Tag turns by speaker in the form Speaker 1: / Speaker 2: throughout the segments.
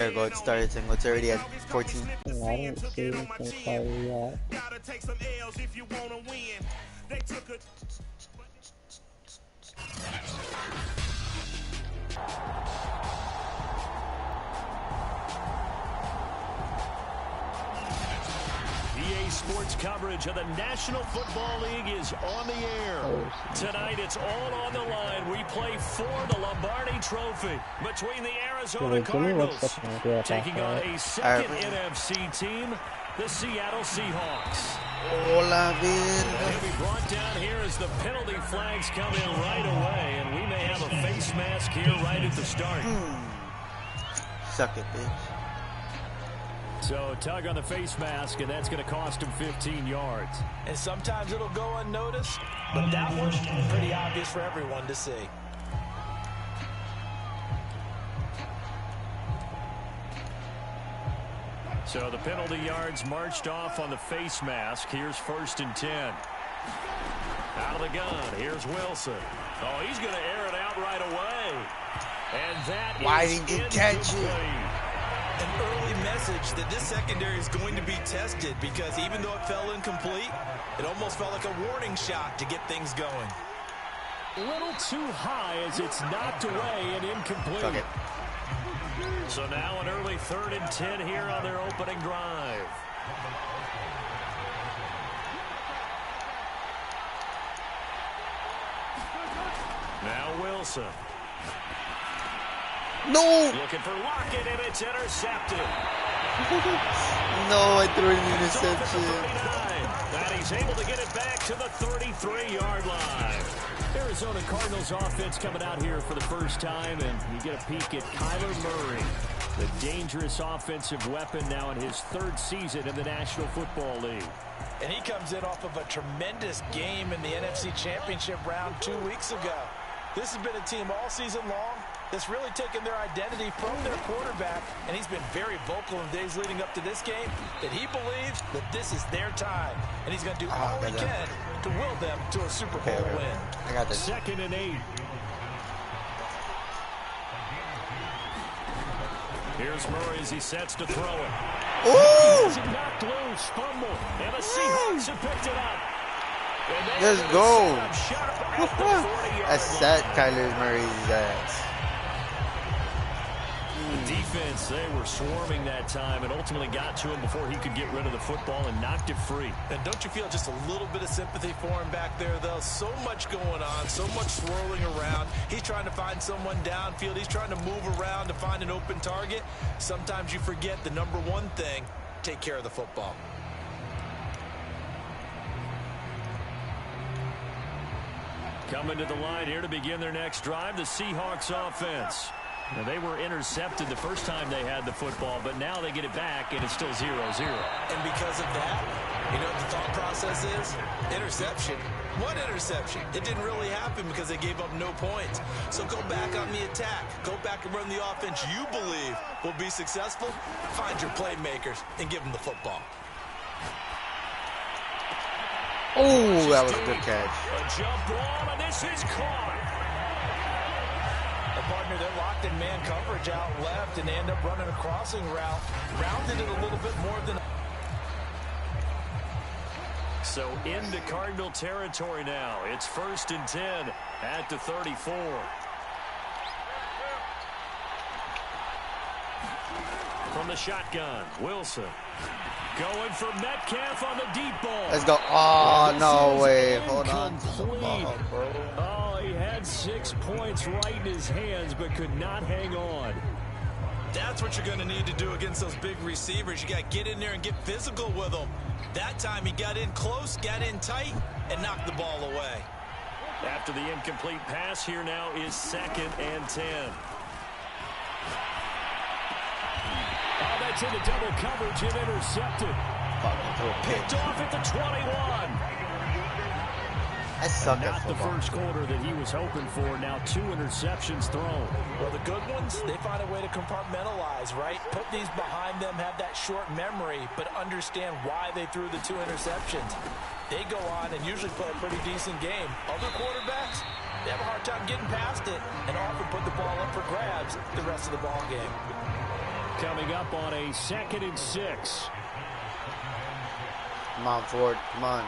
Speaker 1: There we go, it started and it's already at 14.
Speaker 2: I don't see anything yet.
Speaker 3: EA Sports coverage of the National Football League is on the air. Tonight, it's all on the line. We play for the Lombardi Trophy between the Arizona Cardinals taking on a second NFC team, the Seattle Seahawks.
Speaker 1: Hola,
Speaker 3: He'll be brought down here as the penalty flags come in right away, and we may have a face mask here right at the start.
Speaker 1: Suck it, bitch.
Speaker 3: So tug on the face mask, and that's going to cost him 15 yards.
Speaker 4: And sometimes it'll go unnoticed, but that one's pretty obvious for everyone to see.
Speaker 3: So the penalty yards marched off on the face mask. Here's 1st and 10. Out of the gun. Here's Wilson. Oh, he's going to air it out right away. And that
Speaker 1: Why
Speaker 3: is
Speaker 1: didn't you catch it?
Speaker 4: An early message that this secondary is going to be tested, because even though it fell incomplete, it almost felt like a warning shot to get things going.
Speaker 3: A little too high as it's knocked away and incomplete.
Speaker 1: Suck it.
Speaker 3: So now an early 3rd and 10 here on their opening drive. Now Wilson.
Speaker 1: No!
Speaker 3: Looking for Lockett, and it's intercepted.
Speaker 1: No, I threw an interception.
Speaker 3: And he's able to get it back to the 33-yard line. Arizona Cardinals offense coming out here for the first time, and you get a peek at Kyler Murray, the dangerous offensive weapon now in his 3rd season in the National Football League.
Speaker 4: And he comes in off of a tremendous game in the NFC Championship round 2 weeks ago. This has been a team all season long that's really taken their identity from their quarterback, and he's been very vocal in the days leading up to this game that he believes that this is their time, and he's going to do all he can to will them to a Super Bowl win.
Speaker 1: I got this.
Speaker 3: 2nd and 8. Here's Murray as he sets to throw it.
Speaker 1: Ooh!
Speaker 3: Knocked loose, fumble, and the Seahawks have picked it up.
Speaker 1: Let's go. I set Kyler Murray's ass.
Speaker 3: The defense, they were swarming that time and ultimately got to him before he could get rid of the football and knocked it free.
Speaker 4: And don't you feel just a little bit of sympathy for him back there, though? So much going on, so much swirling around. He's trying to find someone downfield. He's trying to move around to find an open target. Sometimes you forget the number one thing: take care of the football.
Speaker 3: Coming to the line here to begin their next drive, the Seahawks offense. Now, they were intercepted the first time they had the football, but now they get it back, and it's still 0-0.
Speaker 4: And because of that, you know what the thought process is? Interception. What interception? It didn't really happen because they gave up no points. So go back on the attack. Go back and run the offense you believe will be successful. Find your playmakers and give them the football.
Speaker 1: Oh, that was a good catch.
Speaker 3: A jump ball, and this is caught.
Speaker 4: A partner, they're locked in man coverage out left, and they end up running a crossing route. Rounded it a little bit more than...
Speaker 3: So into Cardinal territory now. It's 1st and 10 at the 34. From the shotgun, Wilson. Going for Metcalf on the deep ball.
Speaker 1: Let's go. Oh, no way. Hold on to the ball, bro.
Speaker 3: Oh, he had 6 points right in his hands, but could not hang on.
Speaker 4: That's what you're going to need to do against those big receivers. You got to get in there and get physical with them. That time he got in close, got in tight, and knocked the ball away.
Speaker 3: After the incomplete pass, here now is 2nd and 10. Oh, that's into double coverage and intercepted. Picked off at the 21.
Speaker 1: I suck
Speaker 3: Not
Speaker 1: at
Speaker 3: the
Speaker 1: football.
Speaker 3: first quarter that he was hoping for. Now 2 interceptions thrown.
Speaker 4: Well, the good ones, they find a way to compartmentalize, right? Put these behind them, have that short memory, but understand why they threw the 2 interceptions. They go on and usually play a pretty decent game. Other quarterbacks, they have a hard time getting past it and often put the ball up for grabs the rest of the ball game.
Speaker 3: coming up on a 2nd and 6.
Speaker 1: Come on, Ford. Come on.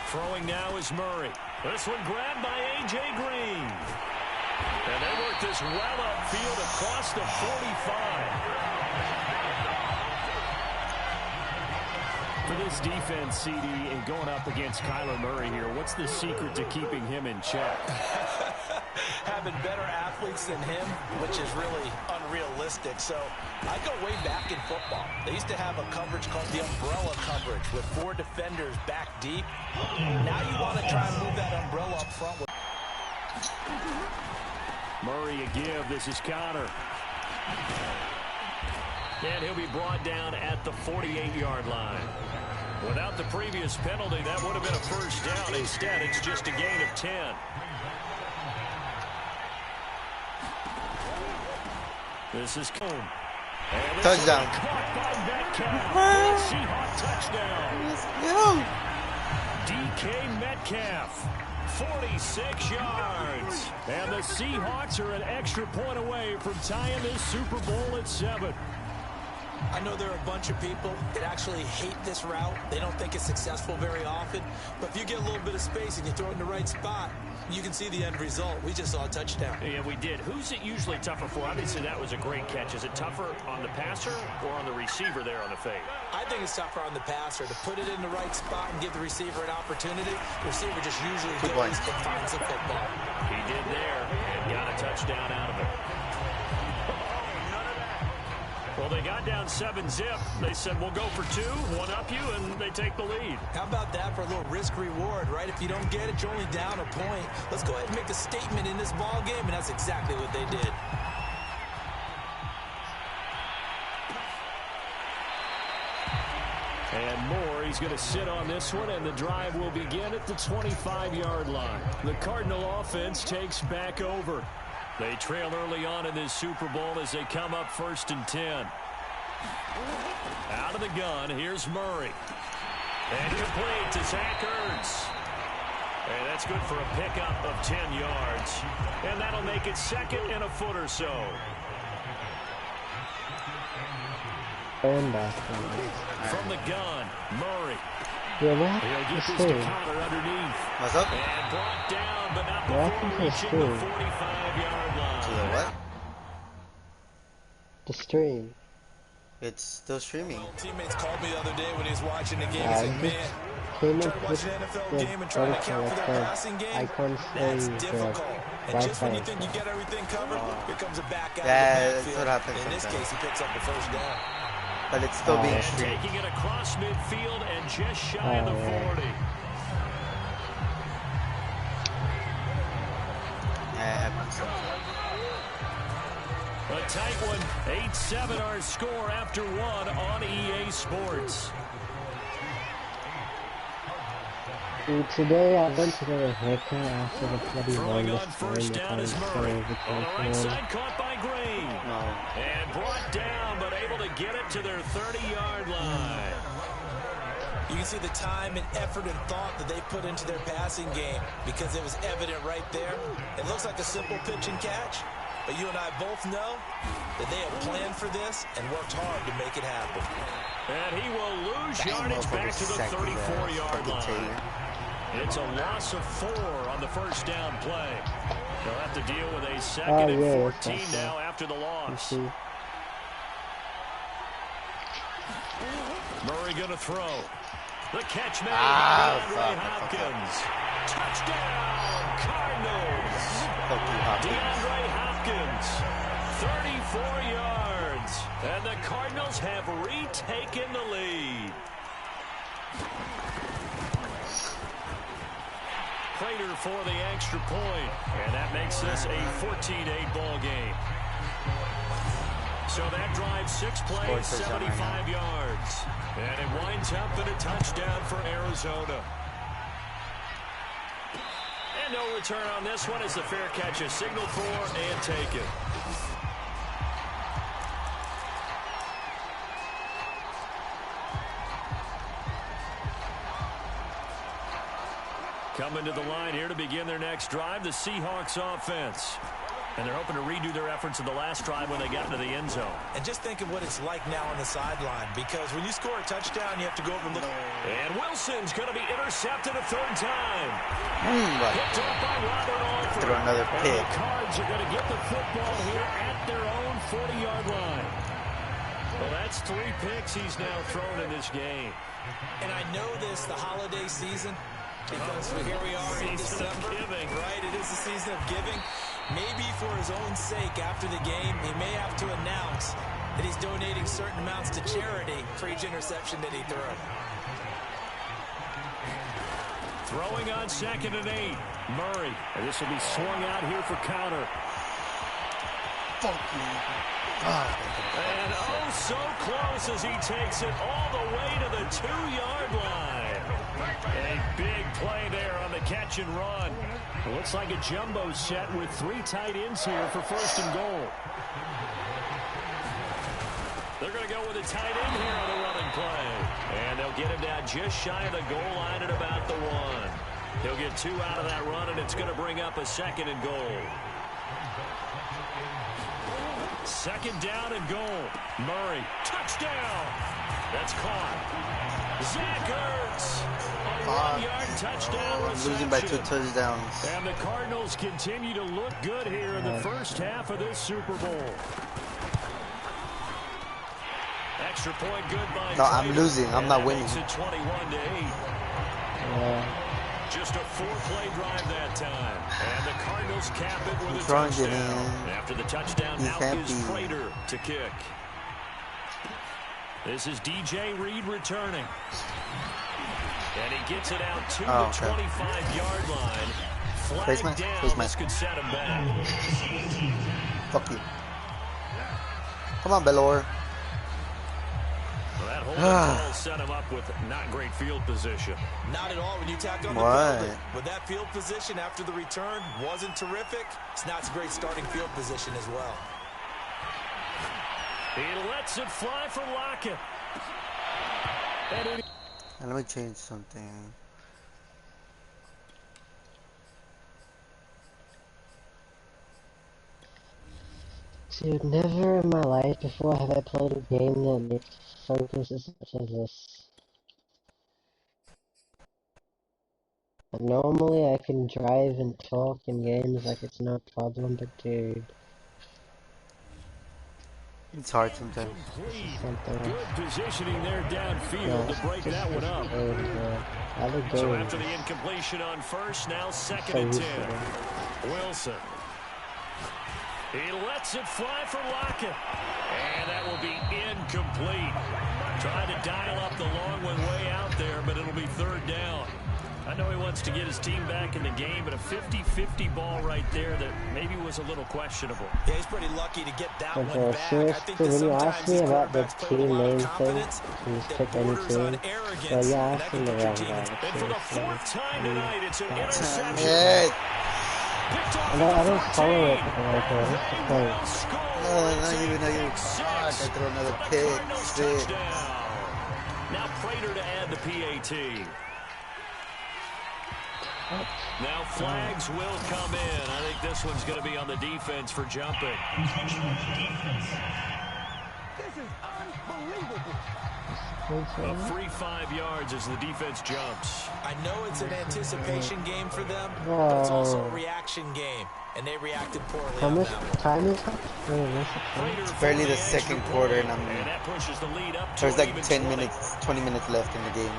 Speaker 3: Throwing now is Murray. This one grabbed by A.J. Green. And they work this well upfield across the 45. For this defense, CD, and going up against Kyler Murray here, what's the secret to keeping him in check?
Speaker 4: Having better athletes than him, which is really unrealistic. So I go way back in football. They used to have a coverage called the umbrella coverage with 4 defenders back deep. Now you want to try and move that umbrella up front.
Speaker 3: Murray a give. This is Connor. And he'll be brought down at the 48-yard line. Without the previous penalty, that would have been a first down. Instead, it's just a gain of 10. This is Cone. And
Speaker 1: touchdown.
Speaker 3: Caught by Metcalf. Seahawks touchdown. DK Metcalf. 46 yards. And the Seahawks are an extra point away from tying this Super Bowl at 7.
Speaker 4: I know there are a bunch of people that actually hate this route. They don't think it's successful very often. But if you get a little bit of space and you throw it in the right spot, you can see the end result. We just saw a touchdown.
Speaker 3: Yeah, we did. Who's it usually tougher for? Obviously, that was a great catch. Is it tougher on the passer or on the receiver there on the fade?
Speaker 4: I think it's tougher on the passer to put it in the right spot and give the receiver an opportunity. The receiver just usually goes and finds the football.
Speaker 3: He did there and got a touchdown out of it. Well, they got down 7-zip. They said, we'll go for 2, one up you, and they take the lead.
Speaker 4: How about that for a little risk-reward, right? If you don't get it, you're only down a point. Let's go ahead and make a statement in this ball game, and that's exactly what they did.
Speaker 3: And Moore, he's going to sit on this one, and the drive will begin at the 25-yard line. The Cardinal offense takes back over. They trail early on in this Super Bowl as they come up 1st and 10. Out of the gun, here's Murray. And complete to Zach Ertz. And that's good for a pickup of 10 yards. And that'll make it 2nd and a foot or so. From the gun, Murray. He'll get this to Connor underneath.
Speaker 1: What's up?
Speaker 3: And brought down, but not before reaching the 45-yard line.
Speaker 1: To the what?
Speaker 2: The stream.
Speaker 1: It's still streaming.
Speaker 4: Teammates called me the other day when he was watching the game. He said, man, trying to watch an NFL game and trying to account for their passing game, that's difficult. And just when you think you get everything covered, here comes a back out of the backfield.
Speaker 1: That's what happens
Speaker 4: in this
Speaker 1: sometimes.
Speaker 4: case, he picks up the first down.
Speaker 1: But it's still being
Speaker 3: And
Speaker 1: streamed.
Speaker 3: taking it across midfield and just shy of the 40. A tight one. 8-7 our score after 1 on EA Sports.
Speaker 2: Today I went to the haircut after the bloody
Speaker 3: Throwing
Speaker 2: one
Speaker 3: on first down is Murray. On the right side, caught by Green. And brought down, but able to get it to their 30-yard line.
Speaker 4: You can see the time and effort and thought that they put into their passing game because it was evident right there. It looks like a simple pitch and catch, but you and I both know that they have planned for this and worked hard to make it happen.
Speaker 3: And he will lose yardage back to the 34-yard line. It's a loss of 4 on the first down play. They'll have to deal with a 2nd and 14 now after the loss. Murray going to throw. The catch made by DeAndre Hopkins. Touchdown, Cardinals. DeAndre Hopkins, 34 yards. And the Cardinals have retaken the lead. Prater for the extra point. And that makes this a 14-8 ball game. So that drive 6 plays, 75 yards. And it winds up in a touchdown for Arizona. And no return on this one as the fair catch is signaled for and taken. Coming to the line here to begin their next drive, the Seahawks offense. And they're hoping to redo their efforts in the last drive when they got into the end zone.
Speaker 4: And just think of what it's like now on the sideline, because when you score a touchdown, you have to go over and look.
Speaker 3: And Wilson's going to be intercepted a third time. Picked up by Robert Alford.
Speaker 1: Throw another pick.
Speaker 3: And the Cards are going to get the football here at their own 40-yard line. Well, that's 3 picks he's now thrown in this game.
Speaker 4: And I know this, the holiday season, because here we are in December. Right, it is the season of giving. Maybe for his own sake, after the game, he may have to announce that he's donating certain amounts to charity for each interception that he threw.
Speaker 3: Throwing on 2nd and 8. Murray. And this will be swung out here for counter.
Speaker 1: Fuck you.
Speaker 3: And oh, so close as he takes it all the way to the 2-yard line. A big play there on the catch and run. It looks like a jumbo set with 3 tight ends here for 1st and goal. They're going to go with a tight end here on the running play. And they'll get him down just shy of the goal line at about the 1. He'll get 2 out of that run, and it's going to bring up a 2nd and goal. 2nd down and goal. Murray, touchdown. That's caught. Zach Ertz, a 1-yard touchdown reception.
Speaker 1: Losing by 2 touchdowns.
Speaker 3: And the Cardinals continue to look good here in the first half of this Super Bowl. Extra point good by
Speaker 1: No, I'm losing. I'm not winning.
Speaker 3: Makes it 21-8. Just a 4-play drive that time. And the Cardinals cap it with a touchdown. After the touchdown, now is Prater to kick. This is DJ Reed returning. And he gets it out to the 25-yard line. Flag down. This could set him back.
Speaker 1: Fuck you. Come on, Bellor.
Speaker 3: Well, that holding call set him up with not great field position.
Speaker 4: Not at all when you tack on the building. But that field position after the return wasn't terrific. It's not a great starting field position as well.
Speaker 3: He lets it fly for Lockett.
Speaker 1: And let me change something.
Speaker 2: Dude, never in my life before have I played a game that makes focus as much as this. But normally I can drive and talk in games like it's no problem, but dude.
Speaker 1: It's hard sometimes.
Speaker 3: Good positioning there downfield to break that one up. So after the incompletion on 1st, now 2nd and 10. Wilson. He lets it fly for Lockett. And that will be incomplete. Trying to dial up the long one way out there, but it'll be 3rd down. I know he wants to get his team back in the game, but a 50-50 ball right there that maybe was a little questionable.
Speaker 4: Yeah, he's pretty lucky to get that one back.
Speaker 2: I think when you asked me about the team name thing, you just pick any team. Well, you asked me the wrong guy.
Speaker 3: And for the 4th time tonight, it's an interception.
Speaker 2: I don't follow it like that. What's the point?
Speaker 1: Not even. God, I throw another pick. Shit.
Speaker 3: Now Prater to add the PAT. Now flags will come in. I think this one's going to be on the defense for jumping.
Speaker 5: This is unbelievable.
Speaker 3: A free 5 yards as the defense jumps.
Speaker 4: I know it's an anticipation game for them, but it's also a reaction game, and they reacted poorly.
Speaker 2: How much time is it?
Speaker 1: It's barely the 2nd quarter, and
Speaker 3: that pushes the lead up.
Speaker 1: There's like 10 minutes, 20 minutes left in the game.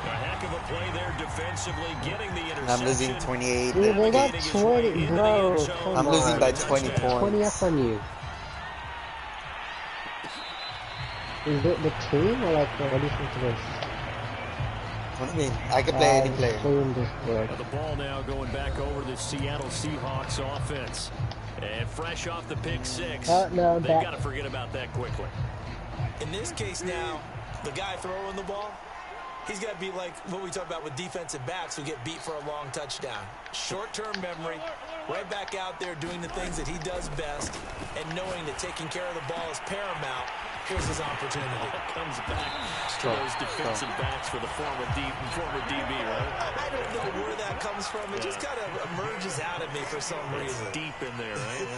Speaker 3: A heck of a play there defensively, getting the interception.
Speaker 1: I'm losing 28.
Speaker 2: Dude, they got 20, bro.
Speaker 1: I'm losing by 20 points.
Speaker 2: 20 up on you. Is it the team or like what do you think it is?
Speaker 1: What do you mean? I can play any player.
Speaker 3: The ball now going back over the Seattle Seahawks offense. And fresh off the pick 6. They've got to forget about that quickly.
Speaker 4: In this case now, the guy throwing the ball, he's got to be like what we talk about with defensive backs who get beat for a long touchdown. Short-term memory, right back out there doing the things that he does best, and knowing that taking care of the ball is paramount Here's his opportunity.
Speaker 3: Comes back to those defensive backs for the former DB, right?
Speaker 4: I don't know where that comes from. It just kind of emerges out of me for some reason.
Speaker 3: It's deep in there, right?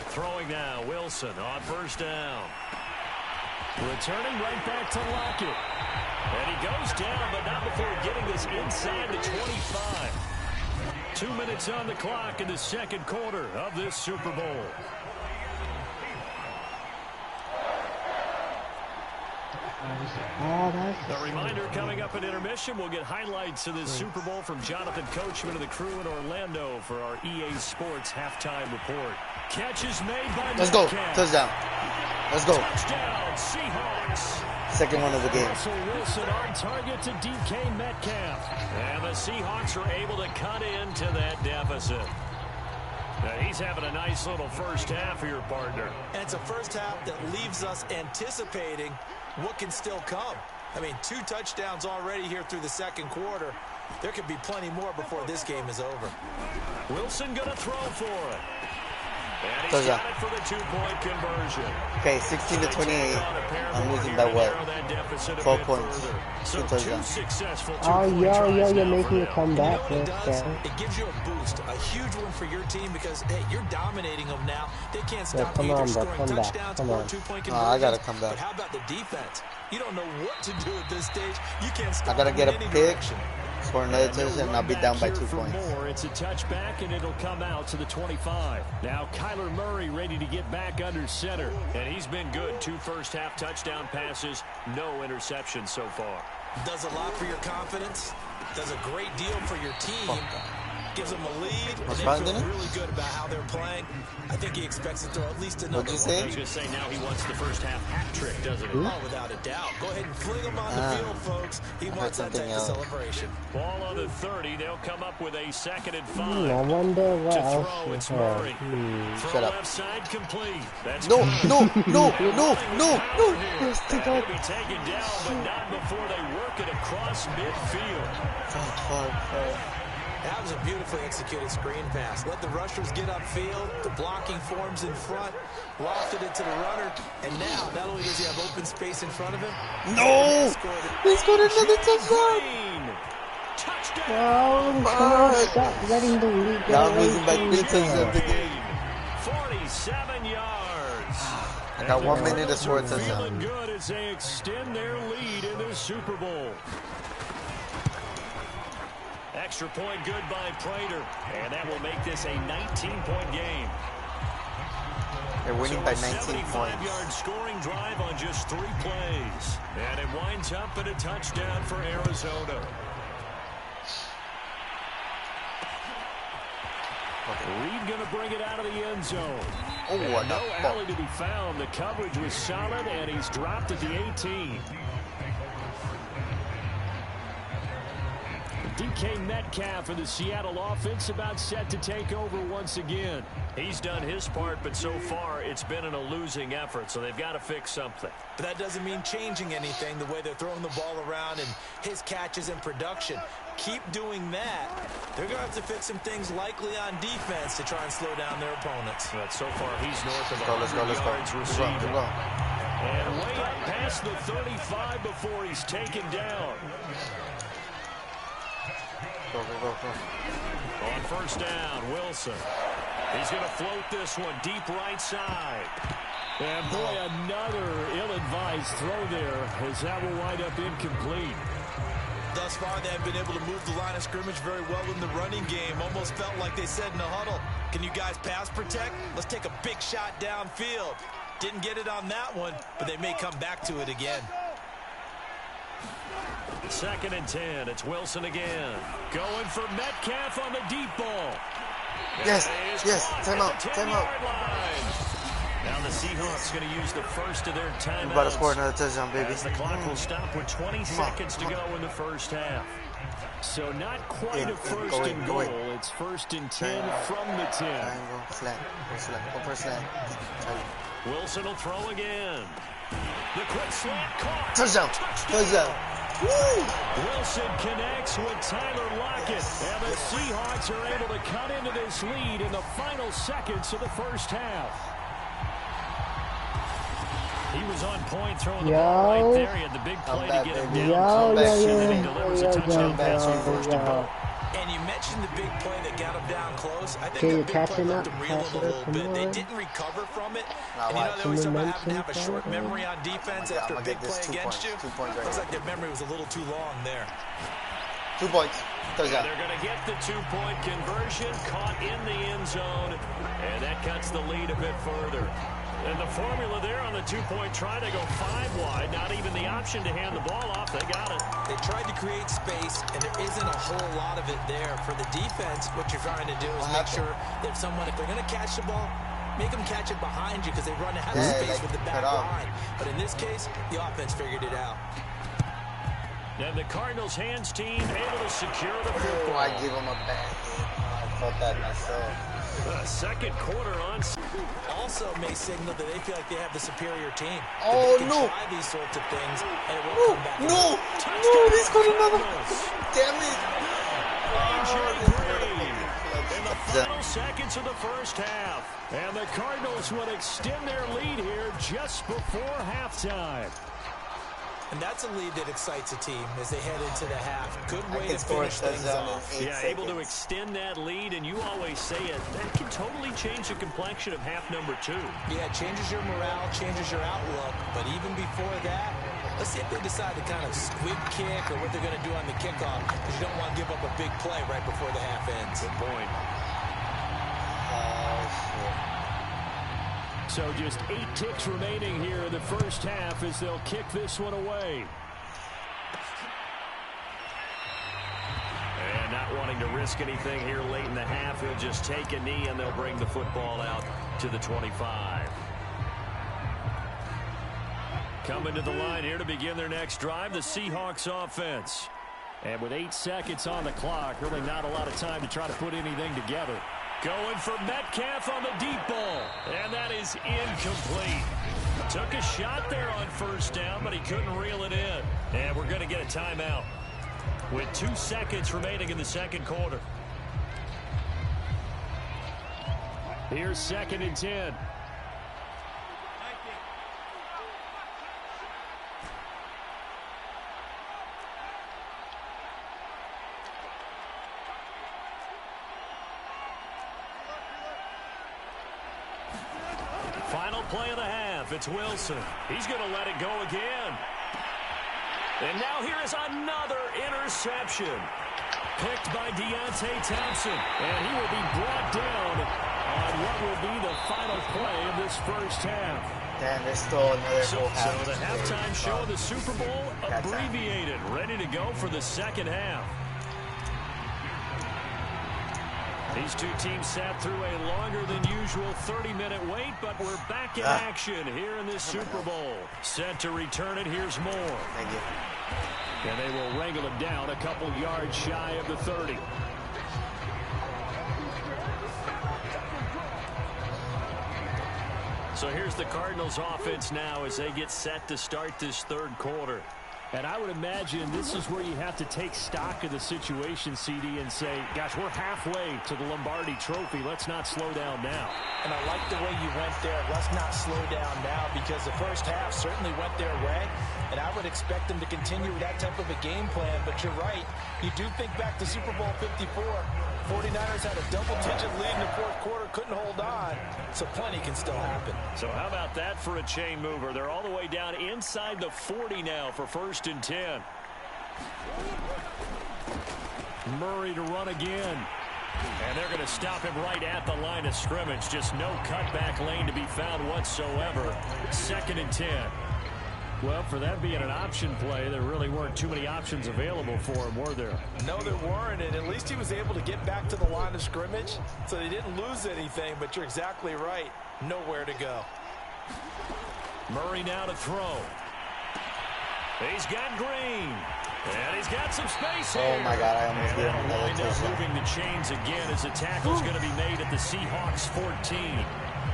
Speaker 3: Throwing now, Wilson on first down. Returning right back to Lockett. And he goes down, but not before getting this inside the 25. 2 minutes on the clock in the second quarter of this Super Bowl. A reminder coming up at intermission, we'll get highlights of this Super Bowl from Jonathan Coachman and the crew in Orlando for our EA Sports halftime report. Catch is made by
Speaker 1: Let's go.
Speaker 3: Metcalf.
Speaker 1: Touchdown. Let's go.
Speaker 3: Touchdown, Seahawks.
Speaker 1: Second one of the game.
Speaker 3: Russell Wilson on target to DK Metcalf. And the Seahawks are able to cut into that deficit. Now he's having a nice little first half here, partner.
Speaker 4: And it's a first half that leaves us anticipating what can still come. I mean, 2 touchdowns already here through the second quarter. There could be plenty more before this game is over.
Speaker 3: Wilson going to throw for it. And he's got it for the 2-point conversion.
Speaker 1: Okay, 16-28. I'm losing by what? 12 points.
Speaker 3: So 2 successful
Speaker 2: you're making a comeback.
Speaker 4: You know what it does? It gives you a boost, a huge one for your team because, hey, you're dominating them now. They can't stop you either scoring touchdowns or 2-point conversions.
Speaker 1: I gotta come back.
Speaker 4: But how about the defense? You don't know what to do at this stage. You can't stop
Speaker 1: I gotta get a pick.
Speaker 4: direction.
Speaker 1: For another touchdown, and I'll be down by 2 points.
Speaker 3: More. It's a touchback, and it'll come out to the 25. Now Kyler Murray ready to get back under center. And he's been good. 2 first-half touchdown passes, no interceptions so far.
Speaker 4: Does a lot for your confidence. Does a great deal for your team. Gives them a lead. And they feel really good about how they're playing. I think he expects to throw at least another one.
Speaker 3: I was going to say, now he wants the first half hat trick, doesn't he?
Speaker 4: Oh, without a doubt. Go ahead and fling him on the field, folks. He wants that type of celebration.
Speaker 3: Ball on the 30. They'll come up with a 2nd and 5.
Speaker 2: I wonder what else
Speaker 3: throw, it's Murray.
Speaker 1: Shut up.
Speaker 3: Left side complete. That's
Speaker 1: No.
Speaker 3: It'll be taken down, but not before they work it across midfield.
Speaker 4: That was a beautifully executed screen pass. Let the rushers get upfield. The blocking forms in front. Lofted it to the runner. And now, not only does he have open space in front of him.
Speaker 1: No! He scored another touchdown!
Speaker 3: Touchdown!
Speaker 2: Oh, stop letting the lead.
Speaker 1: Now I'm losing by 3 touchdowns of the game.
Speaker 3: 47 yards.
Speaker 1: I got 1 minute to score a touchdown.
Speaker 3: Feeling good as they extend their lead in the Super Bowl. Extra point good by Prater, and that will make this a 19-point game.
Speaker 1: They're winning by 19
Speaker 3: 75-yard
Speaker 1: points.
Speaker 3: scoring drive on just 3 plays. And it winds up in a touchdown for Arizona. Reed going to bring it out of the end zone.
Speaker 1: Oh, what
Speaker 3: no
Speaker 1: the
Speaker 3: alley to be found. The coverage was solid, and he's dropped at the 18. DK Metcalf and the Seattle offense about set to take over once again. He's done his part, but so far it's been in a losing effort, so they've got to fix something.
Speaker 4: But that doesn't mean changing anything, the way they're throwing the ball around and his catches and production. Keep doing that. They're going to have to fix some things likely on defense to try and slow down their opponents.
Speaker 3: But so far he's north of 100
Speaker 1: Let's
Speaker 3: yards
Speaker 1: go.
Speaker 3: receiving. And way up past the 35 before he's taken down.
Speaker 1: Go.
Speaker 3: On first down, Wilson. He's going to float this one deep right side. And boy, another ill-advised throw there as that will wind up incomplete.
Speaker 4: Thus far, they have been able to move the line of scrimmage very well in the running game. Almost felt like they said in the huddle, can you guys pass protect? Let's take a big shot downfield. Didn't get it on that one, but they may come back to it again.
Speaker 3: 2nd and 10. It's Wilson again. Going for Metcalf on the deep ball.
Speaker 1: Yes. Time out.
Speaker 3: Now the Seahawks going to use the first of their timeouts.
Speaker 1: We're about to score another touchdown, baby.
Speaker 3: As the clock will stop with 20 seconds to go in the first half. So not quite a first and goal. It's 1st and 10 from the 10.
Speaker 1: Go for slant.
Speaker 3: Wilson will throw again. The quick slant caught.
Speaker 1: Touchdown.
Speaker 3: Wilson connects with Tyler Lockett, and the Seahawks are able to cut into this lead in the final seconds of the first half. He was on point throwing the ball right there. He had the big play to get him down close, and then he delivers a touchdown pass on first and goal.
Speaker 4: And you mentioned the big play that got him down close. I think the big play left him reeling a little bit. They didn't recover from it. And you know, they always talk about having to have a short memory on defense after a big play against you. Looks like their memory was a little too long there.
Speaker 1: 2 points.
Speaker 3: Yeah, they're going to get the 2-point conversion, caught in the end zone, and that cuts the lead a bit further. And the formula there on the 2-point try to go 5 wide, not even the option to hand the ball off. They got it.
Speaker 4: They tried to create space, and there isn't a whole lot of it there. For the defense, what you're trying to do is make sure that if they're going to catch the ball, make them catch it behind you because they run out of space with the back line. But in this case, the offense figured it out.
Speaker 3: And the Cardinals' hands team able to secure the football.
Speaker 1: I give them a bad hit. I felt that myself.
Speaker 3: Second quarter on.
Speaker 4: Also may signal that they feel like they have the superior team.
Speaker 1: Oh,
Speaker 4: they can
Speaker 1: no.
Speaker 4: try these sorts of things, and it won't come back.
Speaker 1: No, they scored another. Damn it.
Speaker 3: In the final seconds of the first half. And the Cardinals would extend their lead here just before halftime.
Speaker 4: And that's a lead that excites a team as they head into the half. Good way to finish things off.
Speaker 3: Yeah, able to extend that lead, and you always say it, that can totally change the complexion of half number 2.
Speaker 4: Yeah, it changes your morale, changes your outlook. But even before that, let's see if they decide to kind of squib kick or what they're going to do on the kickoff, because you don't want to give up a big play right before the half ends.
Speaker 3: Good point. So just 8 ticks remaining here in the first half as they'll kick this one away. And not wanting to risk anything here late in the half, he'll just take a knee and they'll bring the football out to the 25. Coming to the line here to begin their next drive, the Seahawks offense. And with 8 seconds on the clock, really not a lot of time to try to put anything together. Going for Metcalf on the deep ball. And that is incomplete. Took a shot there on first down, but he couldn't reel it in. And we're going to get a timeout with 2 seconds remaining in the second quarter. Here's 2nd and 10. Final play of the half. It's Wilson. He's going to let it go again. And now here is another interception. Picked by Deontay Thompson. And he will be brought down on what will be the final play of this first half.
Speaker 1: Damn, there's still another
Speaker 3: So the halftime show of the Super Bowl abbreviated. Ready to go for the second half. These two teams sat through a longer than usual 30-minute wait, but we're back in action here in this Super Bowl. Set to return it. Here's Moore.
Speaker 1: Thank you.
Speaker 3: And they will wrangle it down a couple yards shy of the 30. So here's the Cardinals offense now as they get set to start this third quarter. And I would imagine this is where you have to take stock of the situation, CD, and say, gosh, we're halfway to the Lombardi Trophy. Let's not slow down now.
Speaker 4: And I like the way you went there. Let's not slow down now, because the first half certainly went their way. And I would expect them to continue that type of a game plan. But you're right. You do think back to Super Bowl 54. 49ers had a double-digit lead in the fourth quarter, couldn't hold on, so plenty can still happen.
Speaker 3: So how about that for a chain mover? They're all the way down inside the 40 now for 1st and 10. Murray to run again. And they're going to stop him right at the line of scrimmage. Just no cutback lane to be found whatsoever. 2nd and 10. Well, for that being an option play, there really weren't too many options available for him, were there?
Speaker 4: No, there weren't, and at least he was able to get back to the line of scrimmage, so they didn't lose anything, but you're exactly right. Nowhere to go.
Speaker 3: Murray now to throw. He's got Green. And he's got some space here.
Speaker 1: Oh, my God, I almost did another
Speaker 3: wind up
Speaker 1: touchdown.
Speaker 3: moving the chains again as the tackle's going to be made at the Seahawks 14.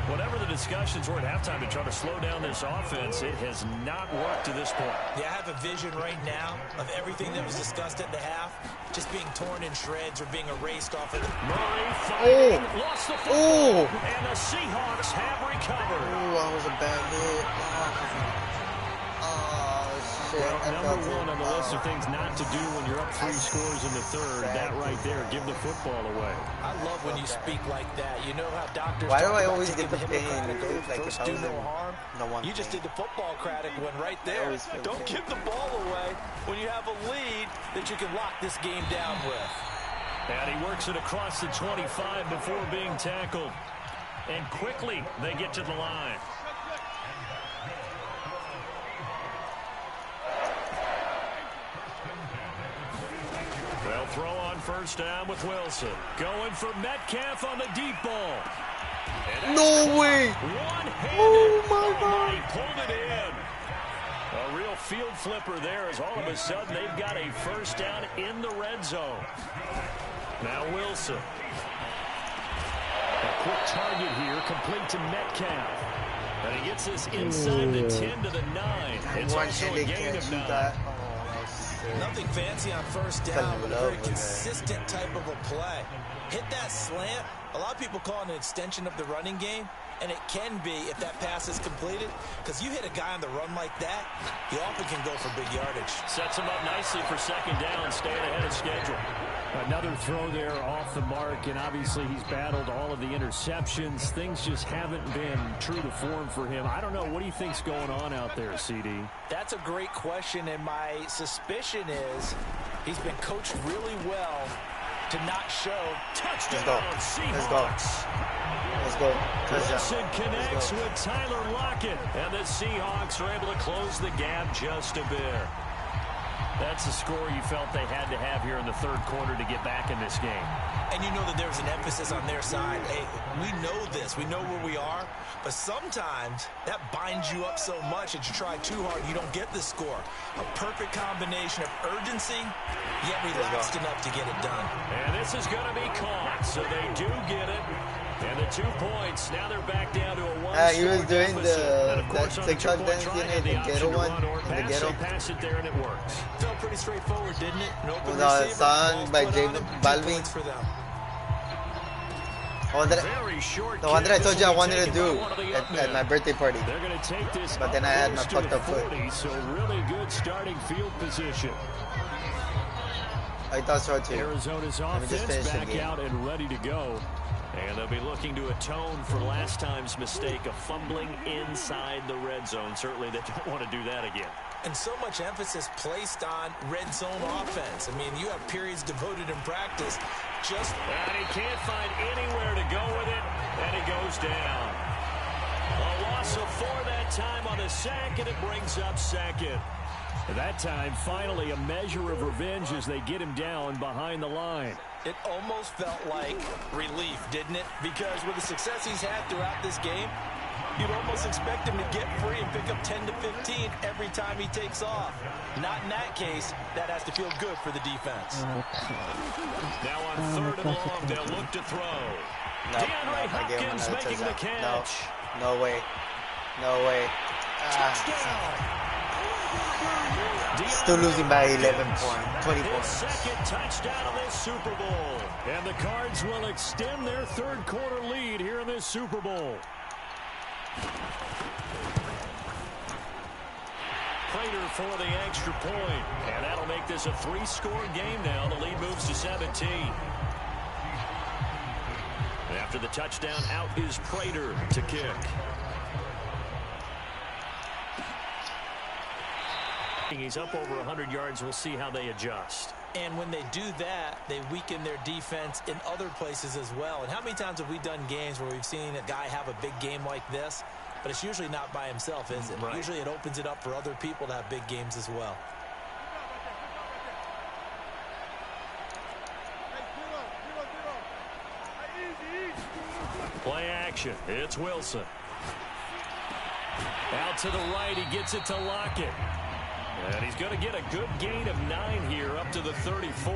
Speaker 3: Whatever the discussions were at halftime to try to slow down this offense, it has not worked to this point.
Speaker 4: Yeah, I have a vision right now of everything that was discussed at the half just being torn in shreds or being erased off of the...
Speaker 3: Murray fighting, lost the football, and the Seahawks have recovered.
Speaker 1: Ooh, that was a bad hit.
Speaker 3: Well, number one on the list of things not to do when you're up 3 scores in the third. That right there, give the football away.
Speaker 4: I love when you speak like that. You know how doctors...
Speaker 1: Why do I always get the pain?
Speaker 4: Like first do no harm. You just did the football cratic one right there. Don't give the ball away when you have a lead that you can lock this game down with.
Speaker 3: And he works it across the 25 before being tackled. And quickly, they get to the line. They'll throw on first down with Wilson. Going for Metcalf on the deep ball.
Speaker 1: No way!
Speaker 3: One-handed.
Speaker 1: Oh, my God.
Speaker 3: He pulled it in. A real field flipper there as all of a sudden they've got a first down in the red zone. Now Wilson. A quick target here, complete to Metcalf. And he gets this inside the 10 to the 9. It's also a gain of 9.
Speaker 4: Nothing fancy on first down, but a very consistent type of a play. Hit that slant. A lot of people call it an extension of the running game, and it can be if that pass is completed, because you hit a guy on the run like that, you often can go for big yardage.
Speaker 3: Sets him up nicely for second down, staying ahead of schedule. Another throw there off the mark, and obviously he's battled all of the interceptions. Things just haven't been true to form for him. I don't know. What do you think's going on out there, CD? That's
Speaker 4: a great question, and my suspicion is he's been coached really well to not show. Touchdown, Seahawks.
Speaker 1: Let's go.
Speaker 3: Wilson connects with Tyler Lockett, and the Seahawks are able to close the gap just a bit. That's the score you felt they had to have here in the third quarter to get back in this game.
Speaker 4: And you know that there's an emphasis on their side. Hey, we know this. We know where we are. But sometimes that binds you up so much that you try too hard and you don't get the score. A perfect combination of urgency, yet relaxed enough to get it done.
Speaker 3: And this is going to be caught, so they do get it. And the 2 points, now they're back down to a 1-score
Speaker 1: he was doing
Speaker 3: deficit.
Speaker 1: the TikTok dance in the ghetto one. In the ghetto.
Speaker 3: Pass it there and it works.
Speaker 4: Felt pretty straightforward, didn't it? An open
Speaker 1: The
Speaker 4: receiver,
Speaker 1: song by J Balvin.
Speaker 4: For them.
Speaker 1: The one that I told you I wanted to do at my birthday party.
Speaker 3: They're going to take this,
Speaker 1: but then I had my fucked up foot.
Speaker 3: So really good starting field position.
Speaker 1: I thought so too.
Speaker 3: Arizona's offense back out and ready to go. And they'll be looking to atone for last time's mistake of fumbling inside the red zone. Certainly they don't want to do that again.
Speaker 4: And so much emphasis placed on red zone offense. I mean, you have periods devoted in practice.
Speaker 3: And he can't find anywhere to go with it, and he goes down. A loss of 4 that time on the sack, and it brings up second. That time, finally, a measure of revenge as they get him down behind the line.
Speaker 4: It almost felt like relief, didn't it? Because with the success he's had throughout this game, you'd almost expect him to get free and pick up 10 to 15 every time he takes off. Not in that case. That has to feel good for the defense.
Speaker 3: Now on third and long, they'll look to throw. DeAndre Hopkins making the catch.
Speaker 1: No way. No way.
Speaker 3: Touchdown.
Speaker 1: Still losing by 11 points, 20 points.
Speaker 3: Second touchdown of this Super Bowl. And the Cards will extend their third quarter lead here in this Super Bowl. Prater for the extra point. And that'll make this a 3-score game now. The lead moves to 17. After the touchdown, out is Prater to kick. He's up over 100 yards. We'll see how they adjust.
Speaker 4: And when they do that, they weaken their defense in other places as well. And how many times have we done games where we've seen a guy have a big game like this, but it's usually not by himself, is it? Right. Usually it opens it up for other people to have big games as well.
Speaker 3: Play action. It's Wilson. Out to the right. He gets it to Lockett. And he's going to get a good gain of 9 here up to the 34.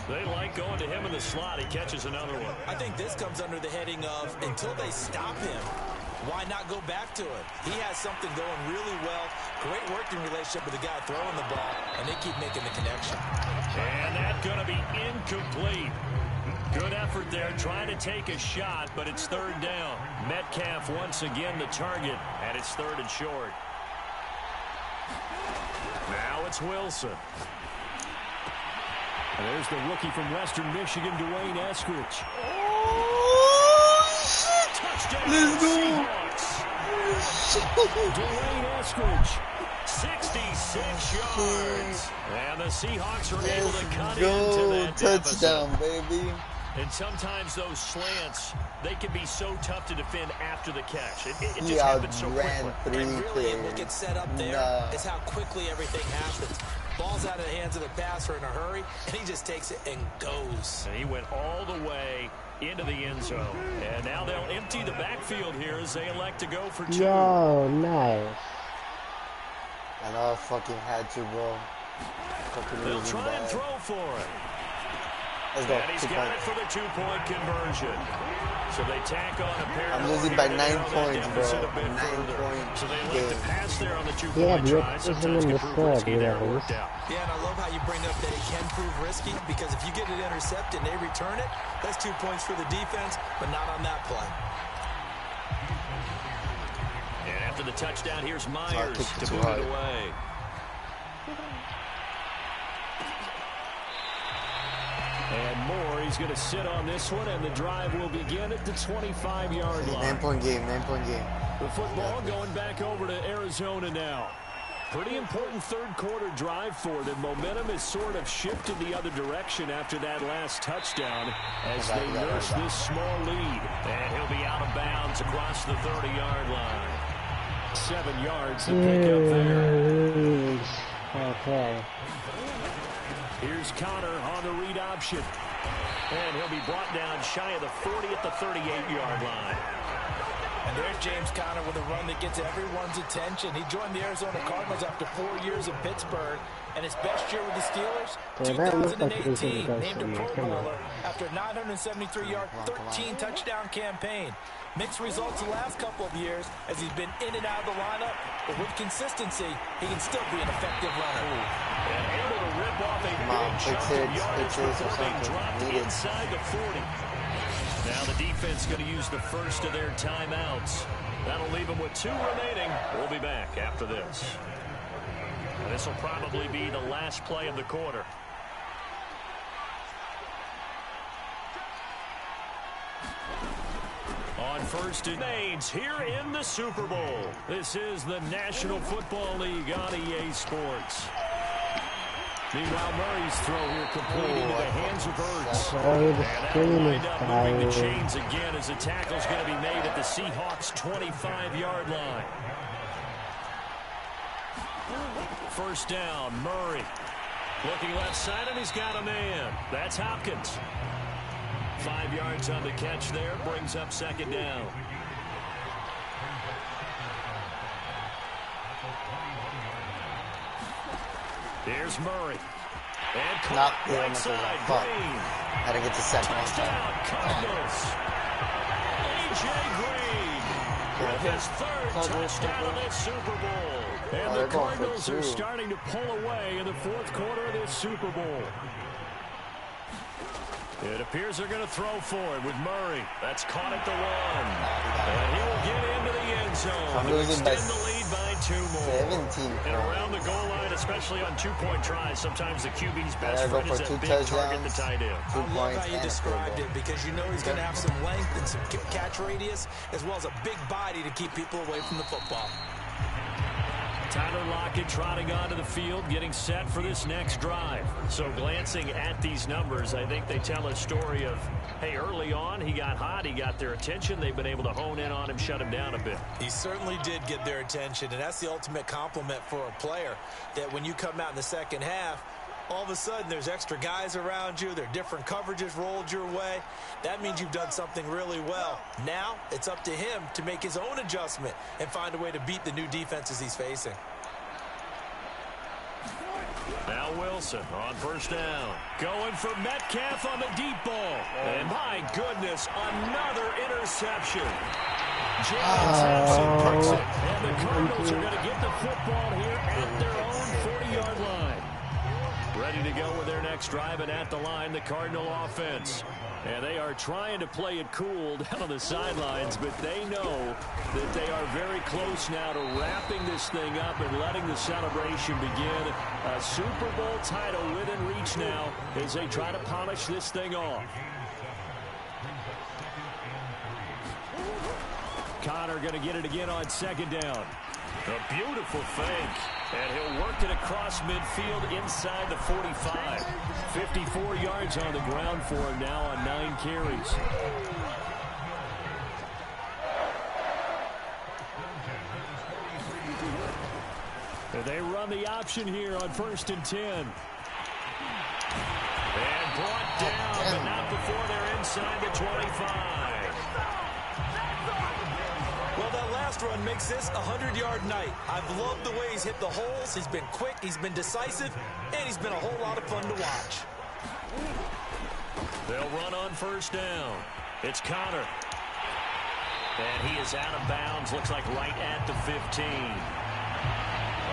Speaker 3: They like going to him in the slot. He catches another one.
Speaker 4: I think this comes under the heading of until they stop him, why not go back to it? He has something going really well. Great working relationship with the guy throwing the ball, and they keep making the connection.
Speaker 3: And that's going to be incomplete. Good effort there, trying to take a shot, but it's third down. Metcalf once again the target, and it's third and short. Now it's Wilson. And there's the rookie from Western Michigan, Dwayne Eskridge.
Speaker 1: Oh, shit.
Speaker 3: Touchdown,
Speaker 1: Let's go.
Speaker 3: Seahawks. Dwayne Eskridge, 66 yards. And the Seahawks are able to cut into that
Speaker 1: touchdown,
Speaker 3: deficit.
Speaker 1: baby.
Speaker 3: And sometimes those slants, they can be so tough to defend after the catch. It just
Speaker 1: He
Speaker 3: happens so
Speaker 1: outran
Speaker 3: quickly.
Speaker 1: three
Speaker 4: And really,
Speaker 1: players.
Speaker 4: what gets set up there is how quickly everything happens. Ball's out of the hands of the passer in a hurry, and he just takes it and goes.
Speaker 3: And he went all the way into the end zone. And now they'll empty the backfield here as they elect to go for two.
Speaker 2: Yo, nice.
Speaker 1: I know I fucking had to, bro. Fucking
Speaker 3: They'll
Speaker 1: losing
Speaker 3: try and
Speaker 1: bad.
Speaker 3: throw for it.
Speaker 1: Let's go.
Speaker 3: And he's
Speaker 1: 2
Speaker 3: got
Speaker 1: points.
Speaker 3: it for the two-point conversion. So they tack on a pair.
Speaker 1: I'm losing by 9 points, bro. 9-point
Speaker 3: So they elect
Speaker 1: game.
Speaker 3: to pass there on the
Speaker 2: Yeah,
Speaker 3: two-point
Speaker 2: but
Speaker 3: try.
Speaker 2: it's
Speaker 3: Sometimes
Speaker 2: in
Speaker 3: can
Speaker 2: the
Speaker 3: prove
Speaker 2: squad,
Speaker 3: risky there. It worked out.
Speaker 4: Yeah, and I love how you bring up that it can prove risky, because if you get it intercepted and they return it, that's 2 points for the defense, but not on that play.
Speaker 3: And after the touchdown, here's
Speaker 1: I
Speaker 3: Myers
Speaker 1: kicked it
Speaker 3: to
Speaker 1: too
Speaker 3: move
Speaker 1: hard.
Speaker 3: it away. And Moore, he's going to sit on this one, and the drive will begin at the 25-yard line.
Speaker 1: 9-point game, 9-point game.
Speaker 3: The football going back over to Arizona now. Pretty important third-quarter drive for them. Momentum has sort of shifted the other direction after that last touchdown as they nurse this small lead. And he'll be out of bounds across the 30-yard line. 7 yards to pick up there.
Speaker 2: Okay.
Speaker 3: Here's Connor on the read option. And he'll be brought down shy of the 40 at the 38-yard line.
Speaker 4: And there's James Conner with a run that gets everyone's attention. He joined the Arizona Cardinals after 4 years in Pittsburgh, and his best year with the Steelers,
Speaker 2: Yeah, that looked like he was
Speaker 4: 2018,
Speaker 2: gonna go
Speaker 4: named a
Speaker 2: somewhere.
Speaker 4: Pro
Speaker 2: Come on.
Speaker 4: Bowler after a 973-yard, 13-touchdown campaign. Mixed results the last couple of years as he's been in and out of the lineup, but with consistency, he can still be an effective runner.
Speaker 3: And able to rip off a
Speaker 1: Mom,
Speaker 3: big chunk of yardage
Speaker 1: or
Speaker 3: before being
Speaker 1: something.
Speaker 3: dropped
Speaker 1: Need it.
Speaker 3: inside the 40. Now the defense going to use the first of their timeouts. That'll leave them with 2 remaining. We'll be back after this. And this will probably be the last play of the quarter. On first and Mains here in the Super Bowl. This is the National Football League on EA Sports. Meanwhile, Murray's throw here complete into the hands of Ertz.
Speaker 2: Oh, the
Speaker 3: And
Speaker 2: screen
Speaker 3: that'll
Speaker 2: is
Speaker 3: wind up moving the
Speaker 2: dying.
Speaker 3: chains again as the tackle's going to be made at the Seahawks' 25-yard line. First down, Murray. Looking left side, and he's got a man. That's Hopkins. 5 yards on the catch there, brings up second down. Here's Murray. And caught right side, Green.
Speaker 1: Had to get the second one.
Speaker 3: Touchdown, Cardinals. A.J. Green with his third touchdown of this Super Bowl. And the
Speaker 1: they're going for
Speaker 3: Cardinals are
Speaker 1: 2.
Speaker 3: starting to pull away in the fourth quarter of this Super Bowl. It appears they're going to throw for it with Murray. That's caught at the 1. And he will get into the end zone
Speaker 1: I'm
Speaker 3: to
Speaker 1: losing by
Speaker 3: extend the lead by 2 more.
Speaker 1: 17
Speaker 3: And around the goal line, especially on 2-point tries, sometimes the QB's best
Speaker 1: go
Speaker 3: friend
Speaker 1: for
Speaker 3: is that
Speaker 1: 2
Speaker 3: big target, the
Speaker 1: touchdowns.
Speaker 3: tight end.
Speaker 1: 2
Speaker 4: I love
Speaker 1: points
Speaker 4: how you
Speaker 1: and a field
Speaker 4: described
Speaker 1: goal.
Speaker 4: it, because you know he's going to have some length and some catch radius, as well as a big body to keep people away from the football.
Speaker 3: Tyler Lockett trotting onto the field, getting set for this next drive. So glancing at these numbers, I think they tell a story of, hey, early on, he got hot, he got their attention, they've been able to hone in on him, shut him down a bit.
Speaker 4: He certainly did get their attention, and that's the ultimate compliment for a player, that when you come out in the second half, all of a sudden there's extra guys around you, there are different coverages rolled your way. That means you've done something really well. Now it's up to him to make his own adjustment and find a way to beat the new defenses he's facing.
Speaker 3: Now Wilson on first down. Going for Metcalf on the deep ball. And my goodness, another interception. Jalen Sampson picks it. And the Cardinals are going to get the football here at their own 40-yard line. Ready to go with their next drive, and at the line, the Cardinal offense. And they are trying to play it cool down on the sidelines, but they know that they are very close now to wrapping this thing up and letting the celebration begin. A Super Bowl title within reach now as they try to polish this thing off. Connor going to get it again on second down. A beautiful fake. And he'll work it across midfield inside the 45. 54 yards on the ground for him now on 9 carries. And they run the option here on 1st and 10. And brought down, but not before they're inside the 25.
Speaker 4: Well, that last run makes this a 100-yard night. I've loved the way he's hit the holes. He's been quick, he's been decisive, and he's been a whole lot of fun to watch.
Speaker 3: They'll run on first down. It's Connor. And he is out of bounds, looks like right at the 15.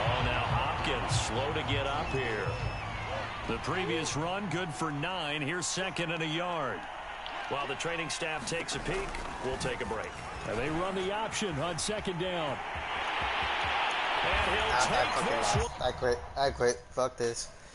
Speaker 3: Oh, now Hopkins slow to get up here. The previous run good for 9. Here's 2nd and a yard. While the training staff takes a peek, we'll take a break. And they run the option on 2nd down. And he'll take this one.
Speaker 1: I quit. Fuck this.